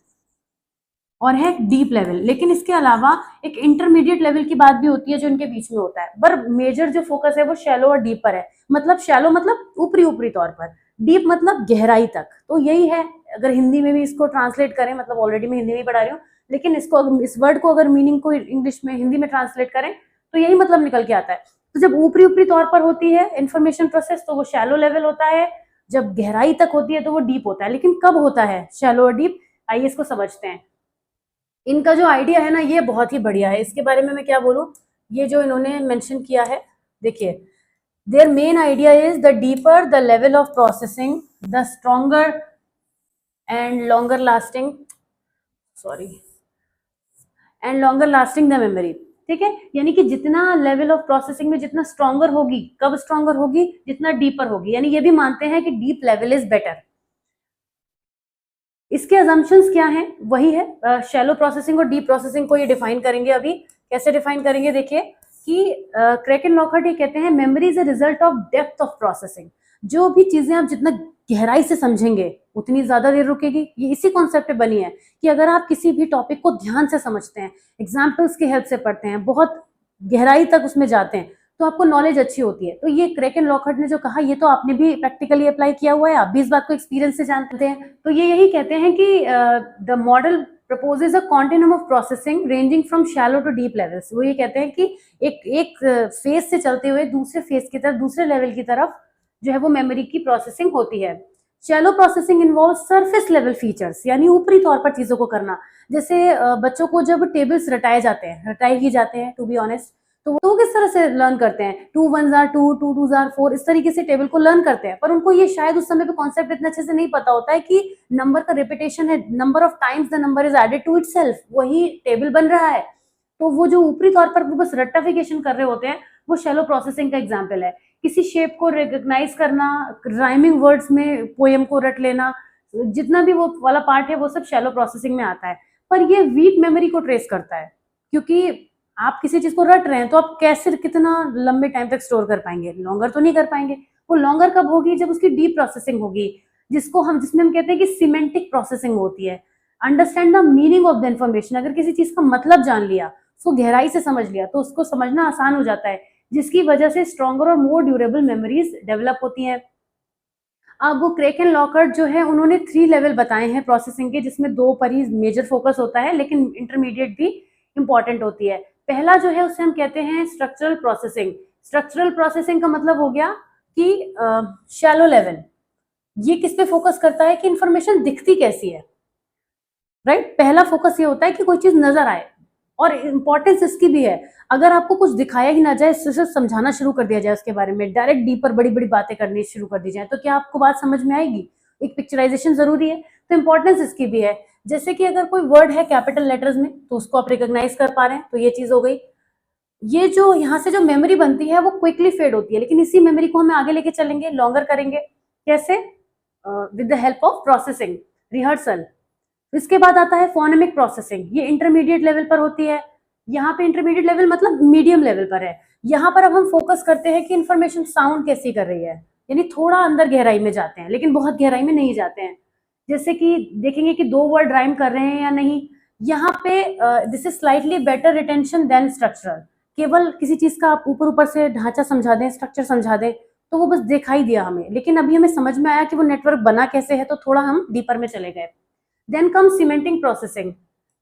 और है डीप लेवल। लेकिन इसके अलावा एक इंटरमीडिएट लेवल की बात भी होती है जो इनके बीच में होता है, पर मेजर जो फोकस है वो शैलो और डीप पर है। मतलब शैलो मतलब ऊपरी ऊपरी तौर पर, डीप मतलब गहराई तक। तो यही है, अगर हिंदी में भी इसको ट्रांसलेट करें, मतलब ऑलरेडी मैं हिंदी में पढ़ा रही हूँ, लेकिन इसको, इस वर्ड को अगर मीनिंग को इंग्लिश में, हिंदी में ट्रांसलेट करें तो यही मतलब निकल के आता है। तो जब ऊपरी ऊपरी तौर पर होती है इन्फॉर्मेशन प्रोसेस तो वो शैलो लेवल होता है, जब गहराई तक होती है तो वो डीप होता है। लेकिन कब होता है शैलो और डीप, आइए इसको समझते हैं। इनका जो आइडिया है ना, ये बहुत ही बढ़िया है। इसके बारे में मैं क्या बोलूं, ये जो इन्होंने मेंशन किया है, देखिए, their main idea is the deeper the level of processing the stronger and longer lasting, sorry, and longer lasting the memory. ठीक है, यानी कि जितना लेवल ऑफ प्रोसेसिंग में जितना स्ट्रॉन्गर होगी, कब स्ट्रॉन्गर होगी, जितना डीपर होगी, यानी ये भी मानते हैं कि डीप लेवल इज बेटर। इसके अजम्पशंस क्या हैं, वही है शैलो प्रोसेसिंग और डीप प्रोसेसिंग को ये डिफाइन करेंगे। अभी कैसे डिफाइन करेंगे देखिए कि क्रैकन लॉकहार्ट ये कहते हैं memory is a result of depth of processing. जो भी चीजें आप जितना गहराई से समझेंगे उतनी ज्यादा देर रुकेगी। ये इसी कॉन्सेप्ट पे बनी है कि अगर आप किसी भी टॉपिक को ध्यान से समझते हैं, एग्जाम्पल्स की हेल्प से पढ़ते हैं, बहुत गहराई तक उसमें जाते हैं, तो आपको नॉलेज अच्छी होती है। तो ये क्रैकन लॉकहार्ट ने जो कहा ये तो आपने भी प्रैक्टिकली अप्लाई किया हुआ है, आप भी इस बात को एक्सपीरियंस से जानते हैं। तो ये यही कहते हैं कि the model proposes a continuum of processing ranging from shallow to deep levels। वो ये कहते हैं कि एक फेज से चलते हुए दूसरे फेज की तरफ, दूसरे लेवल की तरफ जो है वो मेमोरी की प्रोसेसिंग होती है। Shallow processing involve surface level features, यानी ऊपरी तौर पर चीजों को करना। जैसे बच्चों को जब टेबल्स रटाए ही जाते हैं टू बी ऑनेस्ट, तो वो किस तरह से लर्न करते हैं, 2 1s are 2, 2 2s are 4, इस तरीके से टेबल को लर्न करते हैं। पर उनको ये शायद उस समय पे कॉन्सेप्ट इतना अच्छे से नहीं पता होता है कि नंबर का रिपीटेशन है, number of times the number is added to itself, वही टेबल बन रहा है। तो वो जो ऊपरी तौर पर वो बस रट्टाफिकेशन कर रहे होते हैं, वो शैलो प्रोसेसिंग का एग्जाम्पल है। किसी शेप को रिकॉग्नाइज करना, राइमिंग वर्ड्स में पोएम को रट लेना, जितना भी वो वाला पार्ट है वो सब शैलो प्रोसेसिंग में आता है। पर ये वीक मेमोरी को ट्रेस करता है, क्योंकि आप किसी चीज को रट रहे हैं तो आप कैसे कितना लंबे टाइम तक स्टोर कर पाएंगे, लॉन्गर तो नहीं कर पाएंगे। वो लॉन्गर कब होगी, जब उसकी डीप प्रोसेसिंग होगी, जिसमें हम कहते हैं कि सिमेंटिक प्रोसेसिंग होती है। Understand the meaning of the information, अगर किसी चीज का मतलब जान लिया, उसको गहराई से समझ लिया, तो उसको समझना आसान हो जाता है, जिसकी वजह से स्ट्रॉन्गर और मोर ड्यूरेबल मेमोरीज डेवलप होती हैं। अब वो क्रैकन लॉकहार्ट जो है उन्होंने 3 लेवल बताए हैं प्रोसेसिंग के, जिसमें 2 पर ही मेजर फोकस होता है, लेकिन इंटरमीडिएट भी इंपॉर्टेंट होती है। पहला जो है उसे हम कहते हैं स्ट्रक्चरल प्रोसेसिंग। स्ट्रक्चरल प्रोसेसिंग का मतलब हो गया कि शैलो लेवल। ये किस पे फोकस करता है कि इंफॉर्मेशन दिखती कैसी है, राइट। पहला फोकस ये होता है कि कोई चीज नजर आए, और इंपॉर्टेंस इसकी भी है, अगर आपको कुछ दिखाया ही ना जाए, सिर्फ समझाना शुरू कर दिया जाए उसके बारे में, डायरेक्ट डीपर बड़ी बड़ी बातें करनी शुरू कर दी जाए, तो क्या आपको बात समझ में आएगी। एक पिक्चराइजेशन जरूरी है, तो इंपॉर्टेंस इसकी भी है। जैसे कि अगर कोई वर्ड है कैपिटल लेटर्स में, तो उसको आप रिकॉग्नाइज कर पा रहे हैं, तो ये चीज हो गई। ये जो यहाँ से जो मेमोरी बनती है वो क्विकली फेड होती है, लेकिन इसी मेमोरी को हमें आगे लेके चलेंगे, लॉन्गर करेंगे। कैसे? With the help of processing, rehearsal. इसके बाद आता है फोनेमिक प्रोसेसिंग, ये इंटरमीडिएट लेवल पर होती है। यहाँ पे इंटरमीडिएट लेवल मतलब मीडियम लेवल पर है। यहाँ पर अब हम फोकस करते हैं कि इंफॉर्मेशन साउंड कैसी कर रही है, यानी थोड़ा अंदर गहराई में जाते हैं, लेकिन बहुत गहराई में नहीं जाते हैं। जैसे कि देखेंगे कि 2 वर्ड राइम कर रहे हैं या नहीं। यहाँ पे this is slightly better retention than structural. केवल किसी चीज का आप ऊपर ऊपर से ढांचा समझा दें, स्ट्रक्चर समझा दें, तो वो बस दिखाई दिया हमें, लेकिन अभी हमें समझ में आया कि वो नेटवर्क बना कैसे है, तो थोड़ा हम डीपर में चले गए। Then come semantic processing.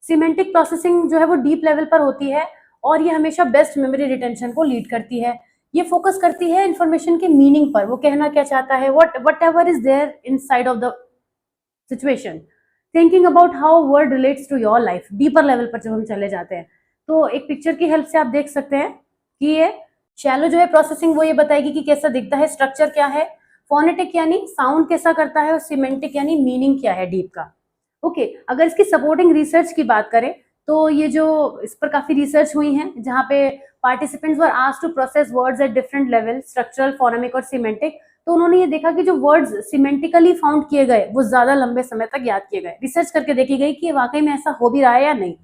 Semantic processing जो है वो डीप लेवल पर होती है, और ये हमेशा बेस्ट मेमोरी रिटेंशन को लीड करती है। ये फोकस करती है इंफॉर्मेशन के मीनिंग पर, वो कहना क्या चाहता है, whatever is there inside of the situation, thinking about how word relates to your life. Deeper level पर जब हम चले जाते हैं, तो एक पिक्चर की हेल्प से आप देख सकते हैं कि ये शैलो जो है प्रोसेसिंग, वो ये बताएगी कि कैसा दिखता है, स्ट्रक्चर क्या है, फोनेटिक यानी साउंड कैसा करता है, और सिमेंटिक यानी मीनिंग क्या है डीप का। ओके, अगर इसकी सपोर्टिंग रिसर्च की बात करें, तो ये जो इस पर काफी रिसर्च हुई है, जहाँ पे participants were asked to process words at different level, structural, phonemic और सिमेंटिक। तो उन्होंने ये देखा कि जो वर्ड्स सिमेंटिकली फाउंड किए गए वो ज्यादा लंबे समय तक याद किए गए। रिसर्च करके देखी गई कि वाकई में ऐसा हो भी रहा है या नहीं।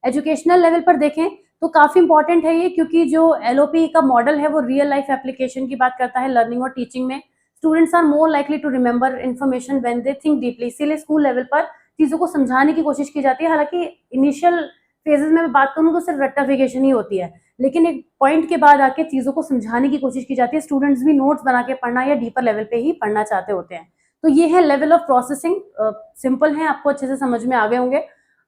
एजुकेशनल लेवल पर देखें तो काफी इंपॉर्टेंट है ये, क्योंकि जो एलओपी का मॉडल है वो रियल लाइफ एप्लीकेशन की बात करता है लर्निंग और टीचिंग में। Students are more likely to remember information when they think deeply, इसीलिए स्कूल लेवल पर चीजों को समझाने की कोशिश की जाती है। हालांकि इनिशियल फेजेस में बात करूँ तो सिर्फ रट्टाफिकेशन ही होती है, लेकिन एक पॉइंट के बाद आके चीजों को समझाने की कोशिश की जाती है। स्टूडेंट्स भी नोट्स बना के पढ़ना या डीपर लेवल पे ही पढ़ना चाहते होते हैं। तो ये है लेवल ऑफ प्रोसेसिंग, सिंपल है, आपको अच्छे से समझ में आ गए होंगे।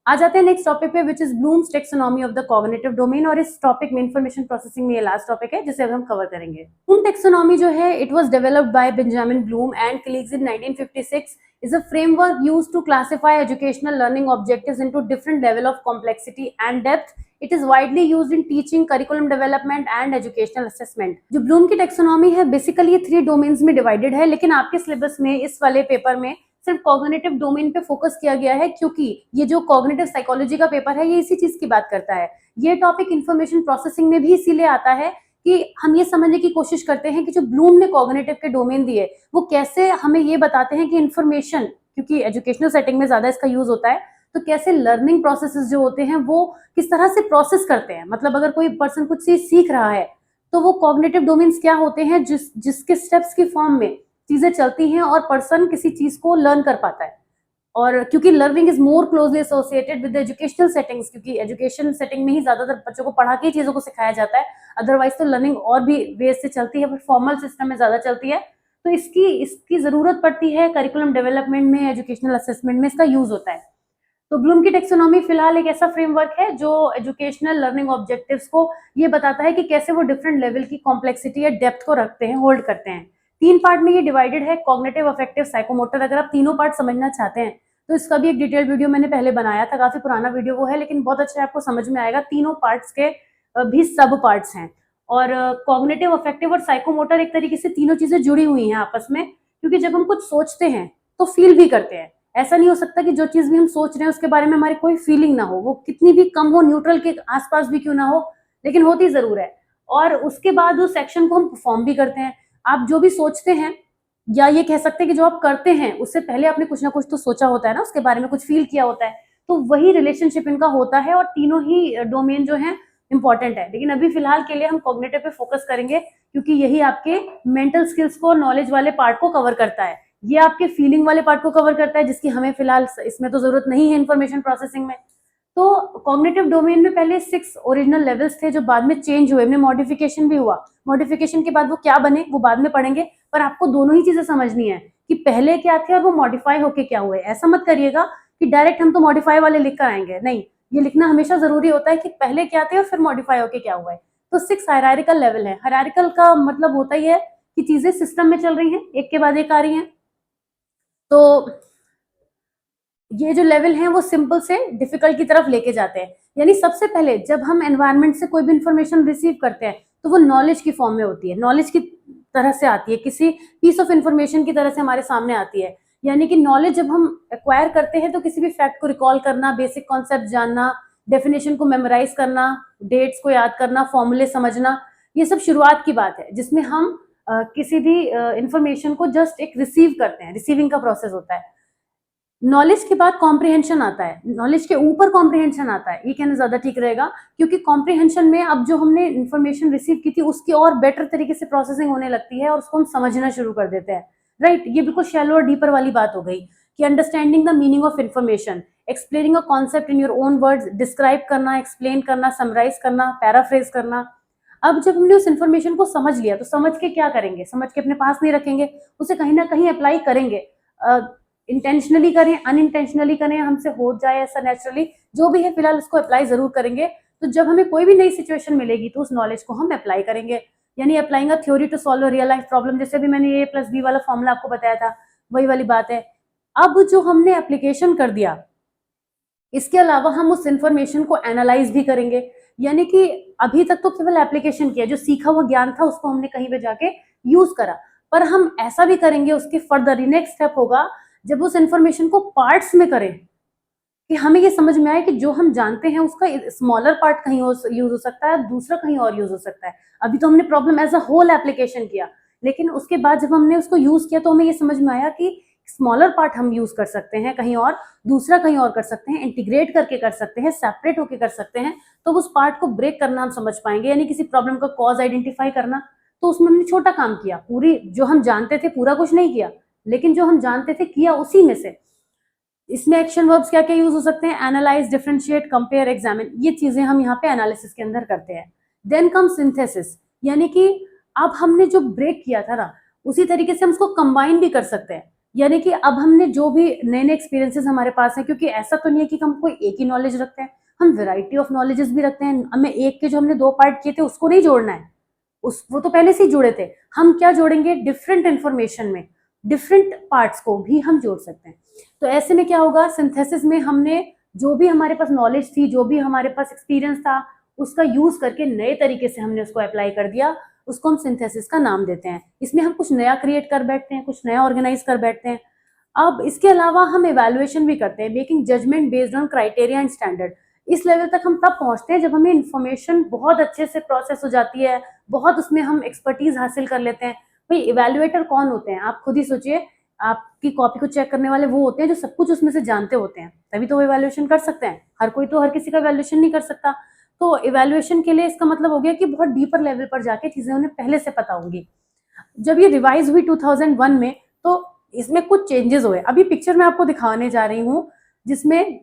आ जाते हैं नेक्स्ट टॉपिक पे, which is blooms taxonomy of the cognitive domain. और इस टॉपिक में इंफॉर्मेशन प्रोसेसिंग में ये लास्ट टॉपिक है जिसे अब हम कवर करेंगे। ब्लूम टेक्सोनॉमी जो है, it was developed by Benjamin Bloom and colleagues in 1956, is a framework used to classify educational learning objectives into different level of complexity and depth. It is widely used in teaching, curriculum development and educational assessment. जो Bloom की taxonomy है basically ये 3 domains में divided है, लेकिन आपके syllabus में इस वाले पेपर में सिर्फ कॉग्निटिव डोमेन पे फोकस किया गया है, क्योंकि ये जो कॉग्निटिव साइकोलॉजी का पेपर है ये इसी चीज की बात करता है। ये टॉपिक इंफॉर्मेशन प्रोसेसिंग में भी इसीलिए आता है कि हम ये समझने की कोशिश करते हैं कि जो ब्लूम ने कॉग्निटिव के डोमेन दिए वो कैसे हमें ये बताते हैं कि इंफॉर्मेशन, क्योंकि एजुकेशनल सेटिंग में ज्यादा इसका यूज होता है, तो कैसे लर्निंग प्रोसेसेस जो होते हैं वो किस तरह से प्रोसेस करते हैं। मतलब अगर कोई पर्सन कुछ चीज सीख रहा है तो वो कॉग्निटिव डोमेन्स क्या होते हैं जिसके स्टेप्स की फॉर्म में चीजें चलती हैं और पर्सन किसी चीज को लर्न कर पाता है। और क्योंकि learning is more closely associated with educational settings, क्योंकि एजुकेशन सेटिंग में ही ज्यादातर बच्चों को पढ़ा के चीजों को सिखाया जाता है, अदरवाइज तो लर्निंग और भी वेज से चलती है, बट फॉर्मल सिस्टम में ज्यादा चलती है। तो इसकी जरूरत पड़ती है करिकुलम डेवलपमेंट में, एजुकेशनल असेसमेंट में इसका यूज होता है। तो ब्लूम की टेक्सोनॉमी फिलहाल एक ऐसा फ्रेमवर्क है जो एजुकेशनल लर्निंग ऑब्जेक्टिव्स को ये बताता है कि कैसे वो डिफरेंट लेवल की कॉम्प्लेक्सिटी या डेप्थ को रखते हैं, होल्ड करते हैं। 3 पार्ट में ये डिवाइडेड है, कॉग्निटिव, अफेक्टिव, साइकोमोटर। अगर आप तीनों पार्ट समझना चाहते हैं तो इसका भी एक डिटेल वीडियो मैंने पहले बनाया था, काफी पुराना वीडियो वो है, लेकिन बहुत अच्छा आपको समझ में आएगा। तीनों पार्ट्स के भी सब पार्ट्स हैं। और कॉग्निटिव, अफेक्टिव और साइकोमोटर एक तरीके से तीनों चीजें जुड़ी हुई हैं आपस में, क्योंकि जब हम कुछ सोचते हैं तो फील भी करते हैं। ऐसा नहीं हो सकता कि जो चीज भी हम सोच रहे हैं उसके बारे में हमारी कोई फीलिंग ना हो, वो कितनी भी कम हो, न्यूट्रल के आसपास भी क्यों ना हो, लेकिन होती जरूर है। और उसके बाद उस एक्शन को हम परफॉर्म भी करते हैं। आप जो भी सोचते हैं, या ये कह सकते हैं कि जो आप करते हैं उससे पहले आपने कुछ ना कुछ तो सोचा होता है ना, उसके बारे में कुछ फील किया होता है, तो वही रिलेशनशिप इनका होता है। और तीनों ही डोमेन जो है इंपॉर्टेंट है, लेकिन अभी फिलहाल के लिए हम कॉग्निटिव पे फोकस करेंगे, क्योंकि यही आपके मेंटल स्किल्स को, नॉलेज वाले पार्ट को कवर करता है। ये आपके फीलिंग वाले पार्ट को कवर करता है, जिसकी हमें फिलहाल इसमें तो जरूरत नहीं है इंफॉर्मेशन प्रोसेसिंग में। तो कॉग्निटिव डोमेन में पहले 6 ओरिजिनल लेवल्स थे जो बाद में चेंज हुए, इनमें मॉडिफिकेशन भी हुआ। मॉडिफिकेशन के बाद वो क्या बने वो बाद में पढ़ेंगे, पर आपको दोनों ही चीजें समझनी है कि पहले क्या थे और वो मॉडिफाई होके क्या हुए। ऐसा मत करिएगा कि डायरेक्ट हम तो मॉडिफाई वाले लिख कर आएंगे, नहीं, ये लिखना हमेशा जरूरी होता है कि पहले क्या थे और फिर मॉडिफाई होके क्या हुआ है। तो 6 हायरार्किकल लेवल है। हायरार्किकल का मतलब होता ही है कि चीजें सिस्टम में चल रही हैं, एक के बाद एक आ रही हैं। तो ये जो लेवल हैं वो सिंपल से डिफिकल्ट की तरफ लेके जाते हैं। यानी सबसे पहले जब हम एनवायरनमेंट से कोई भी इंफॉर्मेशन रिसीव करते हैं तो वो नॉलेज की फॉर्म में होती है, नॉलेज की तरह से आती है, किसी पीस ऑफ इंफॉर्मेशन की तरह से हमारे सामने आती है। यानी कि नॉलेज जब हम एक्वायर करते हैं तो किसी भी फैक्ट को रिकॉल करना, बेसिक कॉन्सेप्ट जानना, डेफिनेशन को मेमोराइज करना, डेट्स को याद करना, फॉर्मूले समझना, ये सब शुरुआत की बात है, जिसमें हम किसी भी इंफॉर्मेशन को जस्ट एक रिसीव करते हैं, रिसीविंग का प्रोसेस होता है। नॉलेज के बाद कॉम्प्रिहेंशन आता है, नॉलेज के ऊपर कॉम्प्रिहेंशन आता है, ये कहना ज्यादा ठीक रहेगा, क्योंकि कॉम्प्रिहेंशन में अब जो हमने इन्फॉर्मेशन रिसीव की थी उसकी और बेटर तरीके से प्रोसेसिंग होने लगती है और उसको हम समझना शुरू कर देते हैं। राइट, ये बिल्कुल शैलो और डीपर वाली बात हो गई कि understanding the meaning of information, explaining a concept in your own words, describe करना, एक्सप्लेन करना, समराइज करना, पैराफ्रेज करना। अब जब हमने उस इन्फॉर्मेशन को समझ लिया तो समझ के क्या करेंगे, समझ के अपने पास नहीं रखेंगे, उसे कहीं ना कहीं अप्लाई करेंगे। इंटेंशनली करें, अनइंटेंशनली करें, हमसे हो जाए ऐसा नेचुरली, जो भी है फिलहाल उसको अप्लाई जरूर करेंगे। तो जब हमें कोई भी नई सिचुएशन मिलेगी तो उस नॉलेज को हम अप्लाई करेंगे, यानी applying a theory to solve a real life problem. जैसे भी मैंने A+B वाला फॉर्मूला आपको बताया था, वही वाली बात है। अब जो हमने एप्लीकेशन कर दिया, इसके अलावा हम उस इंफॉर्मेशन को एनालाइज भी करेंगे। यानी कि अभी तक तो केवल एप्लीकेशन किया, जो सीखा हुआ ज्ञान था उसको हमने कहीं पे जाके यूज करा, पर हम ऐसा भी करेंगे, उसके फर्दर नेक्स्ट स्टेप होगा जब उस इंफॉर्मेशन को पार्ट्स में करें, कि हमें ये समझ में आए कि जो हम जानते हैं उसका स्मॉलर पार्ट कहीं यूज हो सकता है, दूसरा कहीं और यूज हो सकता है। अभी तो हमने problem as a whole application किया, लेकिन उसके बाद जब हमने उसको यूज किया तो हमें ये समझ में आया कि स्मॉलर पार्ट हम यूज कर सकते हैं कहीं और, दूसरा कहीं और कर सकते हैं, इंटीग्रेट करके कर सकते हैं, सेपरेट होके कर सकते हैं। तो उस पार्ट को ब्रेक करना हम समझ पाएंगे, यानी किसी प्रॉब्लम का कॉज आइडेंटिफाई करना। तो उसमें हमने छोटा काम किया, पूरी जो हम जानते थे पूरा कुछ नहीं किया, लेकिन जो हम जानते थे किया उसी में से। इसमें एक्शन वर्ब्स क्या क्या यूज हो सकते हैं, एनालाइज, डिफरेंशिएट, कंपेयर, एग्जामिन, ये चीजें हम यहाँ पे एनालिसिस के अंदर करते हैं। देन कम सिंथेसिस, यानी कि अब हमने जो ब्रेक किया था ना, उसी तरीके से हम उसको कंबाइन भी कर सकते हैं। यानी कि अब हमने जो भी नए नए एक्सपीरियंसेस हमारे पास हैं, क्योंकि ऐसा तो नहीं है कि हम कोई एक ही नॉलेज रखते हैं, हम वेराइटी ऑफ नॉलेजेस भी रखते हैं। हमें एक के जो हमने 2 पार्ट किए थे उसको नहीं जोड़ना है, वो तो पहले से ही जुड़े थे। हम क्या जोड़ेंगे, डिफरेंट इंफॉर्मेशन में डिफरेंट पार्ट्स को भी हम जोड़ सकते हैं। तो ऐसे में क्या होगा, सिंथेसिस में हमने जो भी हमारे पास नॉलेज थी, जो भी हमारे पास एक्सपीरियंस था, उसका यूज करके नए तरीके से हमने उसको अप्लाई कर दिया, उसको हम सिंथेसिस का नाम देते हैं। इसमें हम कुछ नया क्रिएट कर बैठते हैं, कुछ नया ऑर्गेनाइज कर बैठते हैं। अब इसके अलावा हम इवैल्यूएशन भी करते हैं, making judgement based on criteria and standard. इस लेवल तक हम तब पहुंचते हैं जब हमें इन्फॉर्मेशन बहुत अच्छे से प्रोसेस हो जाती है, बहुत उसमें हम एक्सपर्टीज हासिल कर लेते हैं। भाई इवैल्यूएटर कौन होते हैं, आप खुद ही सोचिए। आपकी कॉपी को चेक करने वाले वो होते हैं जो सब कुछ उसमें से जानते होते हैं, तभी तो वो इवैल्यूएशन कर सकते हैं। हर कोई तो हर किसी का इवैल्यूएशन नहीं कर सकता। तो इवैल्यूएशन के लिए इसका मतलब हो गया कि बहुत डीपर लेवल पर जाके चीजें उन्हें पहले से पता होंगी। जब ये रिवाइज हुई 2001 में, तो इसमें कुछ चेंजेस हुए। अभी पिक्चर में आपको दिखाने जा रही हूँ, जिसमें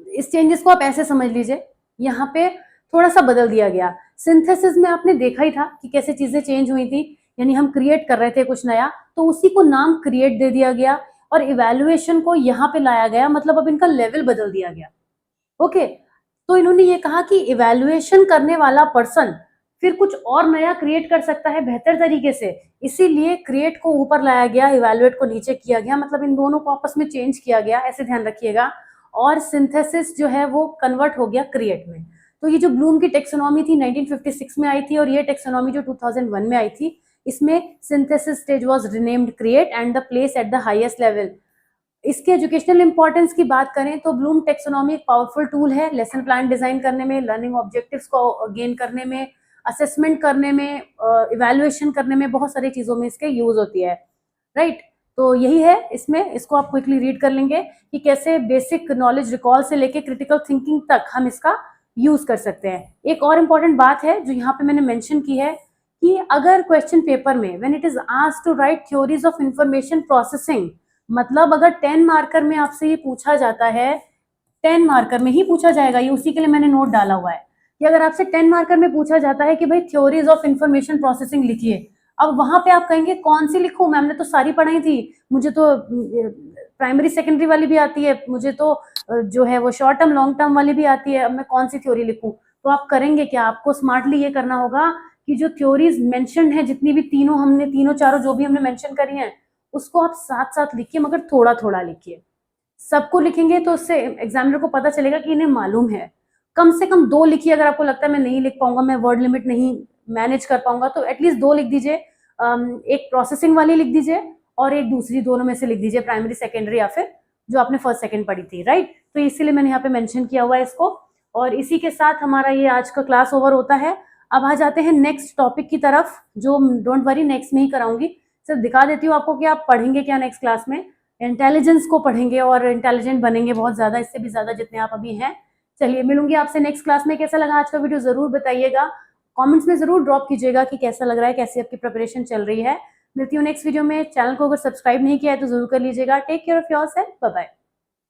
इस चेंजेस को आप ऐसे समझ लीजिए, यहाँ पे थोड़ा सा बदल दिया गया। सिंथेसिस में आपने देखा ही था कि कैसे चीजें चेंज हुई थी, यानी हम क्रिएट कर रहे थे कुछ नया, तो उसी को नाम क्रिएट दे दिया गया, और इवैल्यूएशन को यहाँ पे लाया गया, मतलब अब इनका लेवल बदल दिया गया। ओके, तो इन्होंने ये कहा कि इवैल्यूएशन करने वाला पर्सन फिर कुछ और नया क्रिएट कर सकता है बेहतर तरीके से, इसीलिए क्रिएट को ऊपर लाया गया, इवैल्यूएट को नीचे किया गया, मतलब इन दोनों को आपस में चेंज किया गया, ऐसे ध्यान रखिएगा। और सिंथेसिस जो है वो कन्वर्ट हो गया क्रिएट में। तो ये जो ब्लूम की टेक्सोनॉमी थी 1956 में आई थी, और ये टेक्सोनॉमी जो 2001 में आई थी, इसमें synthesis stage was renamed create and the place at the highest level. इसके एजुकेशनल इंपॉर्टेंस की बात करें तो ब्लूम टेक्सोनॉमी एक पावरफुल टूल है लेसन प्लान डिजाइन करने में, लर्निंग ऑब्जेक्टिव्स को गेन करने में, असेसमेंट करने में, इवैल्यूएशन करने में, बहुत सारी चीजों में इसके यूज होती है। राइट, तो यही है इसमें, इसको आप क्विकली रीड कर लेंगे कि कैसे बेसिक नॉलेज रिकॉल से लेके क्रिटिकल थिंकिंग तक हम इसका यूज कर सकते हैं। एक और इम्पॉर्टेंट बात है जो यहाँ पे मैंने मेंशन की है कि अगर क्वेश्चन पेपर में when it is asked to write theories of information processing, मतलब अगर 10 मार्कर में आपसे ये पूछा जाता है, 10 मार्कर में ही पूछा जाएगा, ये उसी के लिए मैंने नोट डाला हुआ है कि अगर आपसे 10 मार्कर में पूछा जाता है कि भाई थ्योरीज ऑफ इंफॉर्मेशन प्रोसेसिंग लिखिए, अब वहां पे आप कहेंगे कौन सी लिखूं, मैम ने तो सारी पढ़ाई थी, मुझे तो प्राइमरी सेकेंडरी वाली भी आती है, मुझे तो जो है वो शॉर्ट टर्म लॉन्ग टर्म वाली भी आती है, अब मैं कौन सी थ्योरी लिखूं। तो आप करेंगे क्या, आपको स्मार्टली ये करना होगा कि जो थ्योरीज मेंशन है, जितनी भी तीनों चारों जो भी हमने मेंशन करी हैं, उसको आप साथ साथ लिखिए, मगर थोड़ा थोड़ा लिखिए। सबको लिखेंगे तो उससे एग्जामिनर को पता चलेगा कि इन्हें मालूम है। कम से कम 2 लिखिए, अगर आपको लगता है मैं नहीं लिख पाऊंगा, मैं वर्ड लिमिट नहीं मैनेज कर पाऊंगा, तो एटलीस्ट 2 लिख दीजिए। एक प्रोसेसिंग वाली लिख दीजिए और एक दूसरी, दोनों में से लिख दीजिए, प्राइमरी सेकेंडरी या फिर जो आपने फर्स्ट सेकेंड पढ़ी थी। राइट, तो इसीलिए मैंने यहाँ पे मेंशन किया हुआ है इसको। और इसी के साथ हमारा ये आज का क्लास ओवर होता है। अब आ जाते हैं नेक्स्ट टॉपिक की तरफ, जो डोंट वरी नेक्स्ट में ही कराऊंगी। सिर्फ दिखा देती हूँ आपको कि आप पढ़ेंगे क्या नेक्स्ट क्लास में। इंटेलिजेंस को पढ़ेंगे और इंटेलिजेंट बनेंगे बहुत ज्यादा, इससे भी ज्यादा जितने आप अभी हैं। चलिए मिलूंगी आपसे नेक्स्ट क्लास में। कैसा लगा आज का वीडियो जरूर बताइएगा, कमेंट्स में जरूर ड्रॉप कीजिएगा कि कैसा लग रहा है, कैसी आपकी प्रिपरेशन चल रही है। मिलती हूँ नेक्स्ट वीडियो में। चैनल को अगर सब्सक्राइब नहीं किया है तो जरूर कर लीजिएगा। Take care of yourself, bye bye.